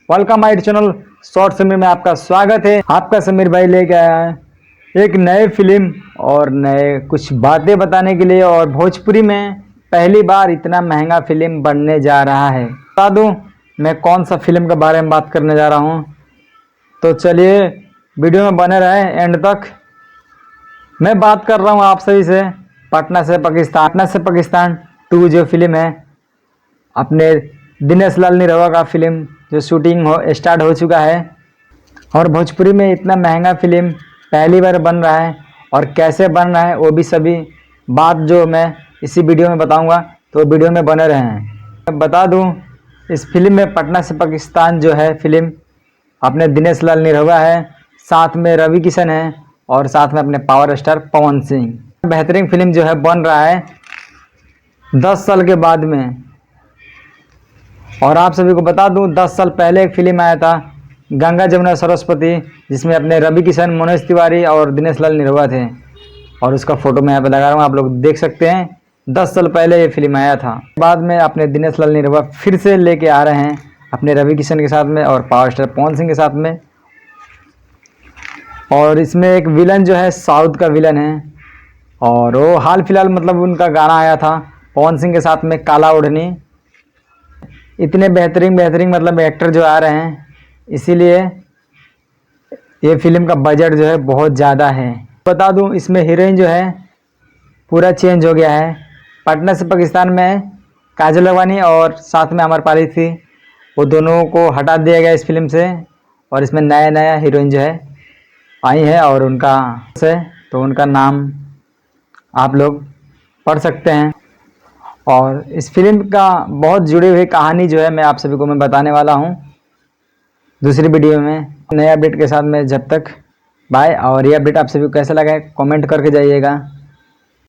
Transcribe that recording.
Welcome my channel short Sameer में आपका स्वागत है। आपका समीर भाई लेके आया है एक नए फिल्म और नए कुछ बातें बताने के लिए। और भोजपुरी में पहली बार इतना महंगा फिल्म बनने जा रहा है। बता दूं मैं कौन सा फिल्म के बारे में बात करने जा रहा हूं, तो चलिए वीडियो में बने रहे एंड तक। मैं बात कर रहा हूं आप सभी से पटना से पाकिस्तान 2 जो फिल्म है अपने दिनेश लाल निरहुआ का फिल्म जो शूटिंग स्टार्ट हो चुका है। और भोजपुरी में इतना महंगा फिल्म पहली बार बन रहा है और कैसे बन रहा है वो भी सभी बात जो मैं इसी वीडियो में बताऊंगा, तो वीडियो में बने रहें। मैं बता दूं इस फिल्म में पटना से पाकिस्तान जो है फिल्म अपने दिनेश लाल निरहुआ है, साथ में रवि किशन है और साथ में अपने पावर स्टार पवन सिंह। बेहतरीन फिल्म जो है बन रहा है 10 साल के बाद में। और आप सभी को बता दूं 10 साल पहले एक फिल्म आया था गंगा जमुना सरस्वती, जिसमें अपने रवि किशन, मनोज तिवारी और दिनेश लाल निरहुआ थे। और उसका फोटो मैं यहाँ पे लगा रहा हूँ, आप लोग देख सकते हैं। 10 साल पहले ये फिल्म आया था। बाद में अपने दिनेश लाल निरहुआ फिर से लेके आ रहे हैं अपने रवि किशन के साथ में और पावर स्टार पवन सिंह के साथ में। और इसमें एक विलन जो है साउथ का विलन है, और वो हाल फिलहाल मतलब उनका गाना आया था पवन सिंह के साथ में काला ओढ़नी। इतने बेहतरीन मतलब एक्टर जो आ रहे हैं, इसीलिए ये फिल्म का बजट जो है बहुत ज़्यादा है। बता दूं इसमें हीरोइन जो है पूरा चेंज हो गया है। पटना से पाकिस्तान में काजल अडवाणी और साथ में अमरपाली थी, वो दोनों को हटा दिया गया इस फिल्म से। और इसमें नया हीरोइन जो है आई है और उनका नाम आप लोग पढ़ सकते हैं। और इस फिल्म का बहुत जुड़ी हुई कहानी जो है मैं आप सभी को मैं बताने वाला हूँ दूसरी वीडियो में नए अपडेट के साथ में। जब तक बाय। और ये अपडेट आप सभी को कैसा लगा है कमेंट करके जाइएगा।